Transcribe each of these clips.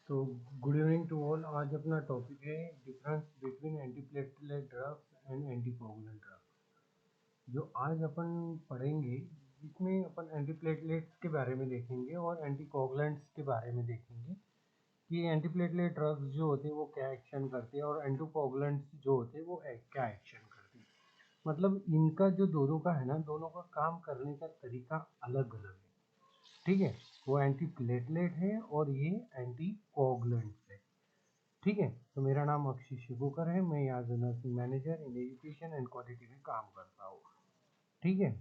तो good evening to all. आज अपना टॉपिक है difference between antiplatelet drugs and anticoagulant drugs. जो आज अपन पढ़ेंगे जिसमें अपन एंटीप्लेटलेट्स के बारे में देखेंगे और एंटीकोगुलेंट्स के बारे में देखेंगे कि एंटीप्लेटलेट ड्रग्स जो होते हैं वो क्या एक्शन करते हैं और एंटीकोगुलेंट्स जो होते हैं वो क्या एक्शन करते हैं। मतलब इनका जो दोनों का है ना, दोनों का काम करने का तरीका अलग अलग है। ठीक है, वो एंटी प्लेटलेट है और ये एंटी कोगुलेंट्स है। ठीक है, तो मेरा नाम अक्षय शिवोकर है। मैं यहाँ nursing manager in education and quality में काम करता हूँ। ठीक है,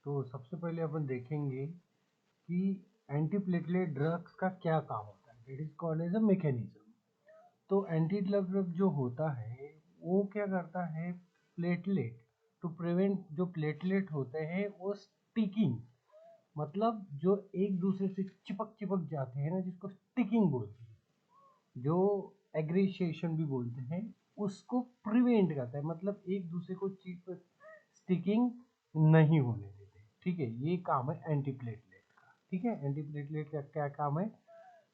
तो सबसे पहले अपन देखेंगे कि एंटीप्लेटलेट ड्रग्स का क्या काम होता है। It is called as a mechanism. तो एंटी ड्रग जो होता है वो क्या करता है, प्लेटलेट टू प्रिवेंट, जो प्लेटलेट होते हैं वो स्टिकिंग, मतलब जो एक दूसरे से चिपक चिपक जाते हैं ना, जिसको स्टिकिंग बोलते हैं, जो एग्रीशिएशन भी बोलते हैं, उसको प्रिवेंट करता है। मतलब एक दूसरे को स्टिकिंग नहीं होने देते। ठीक है, ये काम है एंटीप्लेटलेट का। ठीक है, एंटीप्लेटलेट का क्या काम है?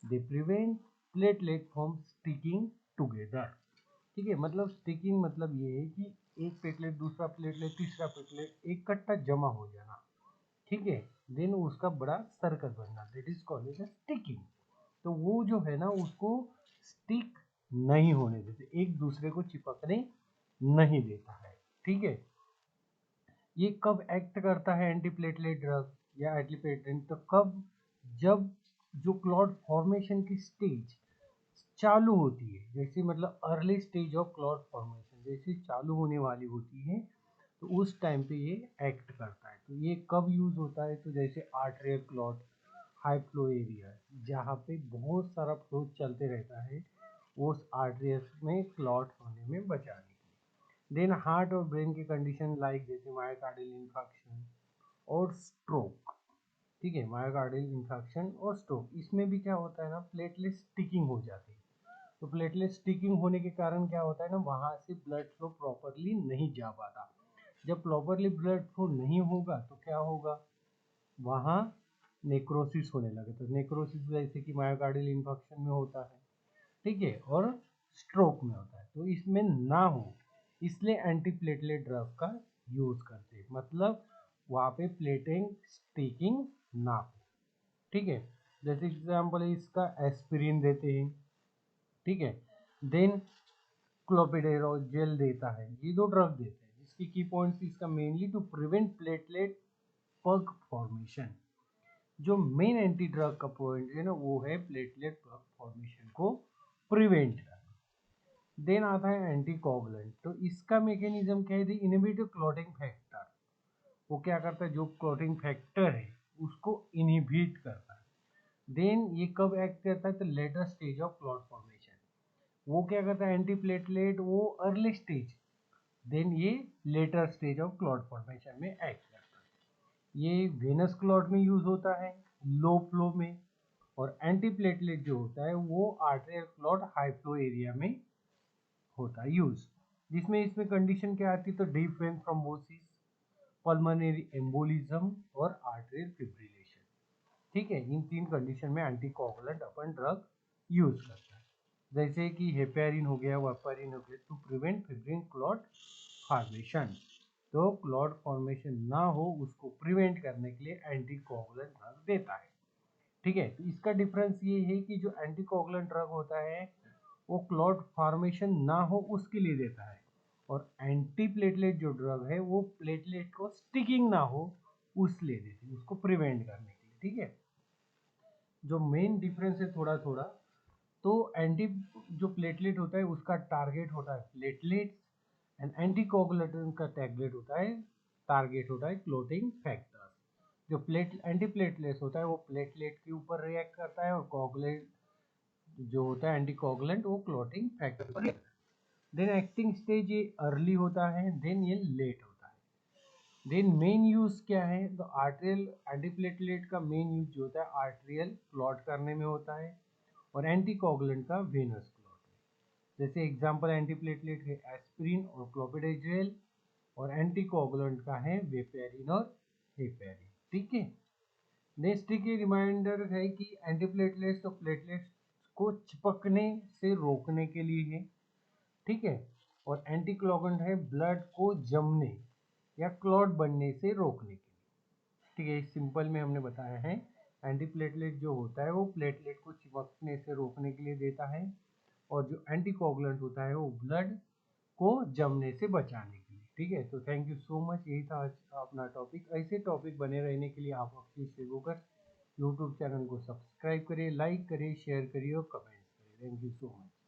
They prevent platelet from sticking together. ठीक है, मतलब स्टिकिंग मतलब ये है कि एक प्लेटलेट दूसरा प्लेटलेट तीसरा प्लेटलेट इकट्ठा जमा हो जाना। ठीक है, देन उसका बड़ा सर्कल बनना, that is called as sticking. तो वो जो है ना उसको स्टिक नहीं होने देते, एक दूसरे को चिपकने नहीं देता है। ठीक है, ये कब एक्ट करता है एंटीप्लेटलेट ड्रग या एंटीप्लेटलेट? तो कब? जब जो क्लॉट फॉर्मेशन की स्टेज चालू होती है, जैसे मतलब early stage of clot formation जैसे चालू होने वाली होती है, तो उस टाइम पे ये एक्ट करता है। तो ये कब यूज होता है? तो जैसे arterial clot, high flow area, जहाँ पे बहुत सारा फ्लो चलते रहता है, उस आर्टरीज में क्लॉट होने में बचाने के लिए। देन हार्ट और ब्रेन की कंडीशन लाइक जैसे मायोकार्डियल इंफार्क्शन और स्ट्रोक। ठीक है, मायोकार्डियल इंफार्क्शन और स्ट्रोक, इसमें भी क्या होता है ना, प्लेटलेट स्टिकिंग हो जाती है। तो प्लेटलेट स्टिकिंग होने के कारण क्या होता है ना, वहाँ से ब्लड फ्लो प्रॉपरली नहीं जा पाता। जब प्रॉपरली ब्लड फ्लो नहीं होगा तो क्या होगा, वहाँ नेक्रोसिस होने लगे। तो नेक्रोसिस जैसे कि मायोकार्डियल इंफेक्शन में होता है, ठीक है, और स्ट्रोक में होता है। तो इसमें ना हो इसलिए एंटीप्लेटलेट ड्रग का यूज करते हैं, मतलब वहाँ पे प्लेटिंग स्टिकिंग ना हो। ठीक है, जैसे एग्जाम्पल इसका एस्पिरिन देते हैं। ठीक है, देन क्लोपिडेरोजेल देता है। ये दो ड्रग देते हैं जिसकी की पॉइंट्स इसका मेनली टू प्रिवेंट प्लेटलेट पग फॉर्मेशन। जो मेन एंटी ड्रग का पॉइंट है ना, वो है प्लेटलेट पग फॉर्मेशन को प्रिवेंट करना। देन आता है एंटीकोगुलेंट। तो इसका मैकेनिज्म क्या है? Inhibit clotting factor. वो क्या करता है, जो क्लॉटिंग फैक्टर है उसको इनहिबिट करता है। देन ये कब एक्ट करता है? तो later stage of clot formation. वो क्या करता है एंटीप्लेटलेट, वो अर्ली स्टेज, देन ये later stage of clot formation में एक्ट करता है। ये वेनस क्लॉट में यूज होता है लो फ्लो में, और एंटीप्लेटलेट जो होता है वो arterial clot high flow area में होता है यूज। जिसमें इसमें कंडीशन क्या आती है? तो deep vein thrombosis, pulmonary embolism और आर्टेरियल फिब्रिलेशन। ठीक है, इन तीन कंडीशन में एंटीकोगुलेंट अपन ड्रग यूज करता है। जैसे कि हेपेरिन हो गया, वापरिन हो गया, to prevent fibrin clot formation. तो क्लॉट फॉर्मेशन ना हो उसको प्रिवेंट करने के लिए एंटीकोगुलेंट ड्रग देता है। ठीक है, तो इसका डिफरेंस ये है कि जो एंटीकोगुलेंट ड्रग होता है वो क्लॉट फॉर्मेशन ना हो उसके लिए देता है, और एंटी प्लेटलेट जो ड्रग है वो प्लेटलेट को स्टिकिंग ना हो उस लिए देती है, उसको प्रिवेंट करने के लिए। ठीक है, जो मेन डिफरेंस है थोड़ा थोड़ा, तो एंटी जो प्लेटलेट होता है उसका टारगेट होता है प्लेटलेट, एंड एंटीकोगुलेंट का टैगलेट होता है, टारगेट होता है क्लोटिंग फैक्टर। जो प्लेट एंटी प्लेटलेट्स होता है वो प्लेटलेट के ऊपर रिएक्ट करता है, और कोगुलेंट जो होता है एंटीकोगुलेंट वो क्लोटिंग फैक्टर पर। देन एक्टिंग स्टेज ये अर्ली होता है, देन ये लेट होता है। देन मेन यूज क्या है? तो आर्टेरियल एंटीप्लेटलेट का मेन यूज जो होता है आर्टेरियल क्लॉट करने में होता है, और एंटीकोगुलेंट का वेनस क्लॉट है। जैसे एग्जांपल एंटीप्लेटलेट है एस्पिरिन और क्लोपिडेग्रेल, और एंटीकोगुलेंट का है वेपेरिन और हेपेरिन। ठीक है, नेक्स्ट की रिमाइंडर है कि एंटीप्लेटलेट्स तो प्लेटलेट्स को चिपकने से रोकने के लिए है, ठीक है। और एंटीकोगुलेंट है ब्लड को जमने या क्लॉट बनने से रोकने के लिए, ठीक है। इस सिंपल में हमने बताया है एंटीप्लेटलेट जो होता है वो प्लेटलेट को चिपकने से रोकने के लिए देता है, और जो एंटीकोगुलेंट होता है वो ब्लड को जमने से बचाने के लिए, ठीक है। तो थैंक यू सो मच, यही था आज अपना टॉपिक। ऐसे टॉपिक बने रहने के लिए आप अपनी से होकर यूट्यूब चैनल को सब्सक्राइब करिए, लाइक करिए, शेयर करिए और कमेंट करिए। Thank you so much.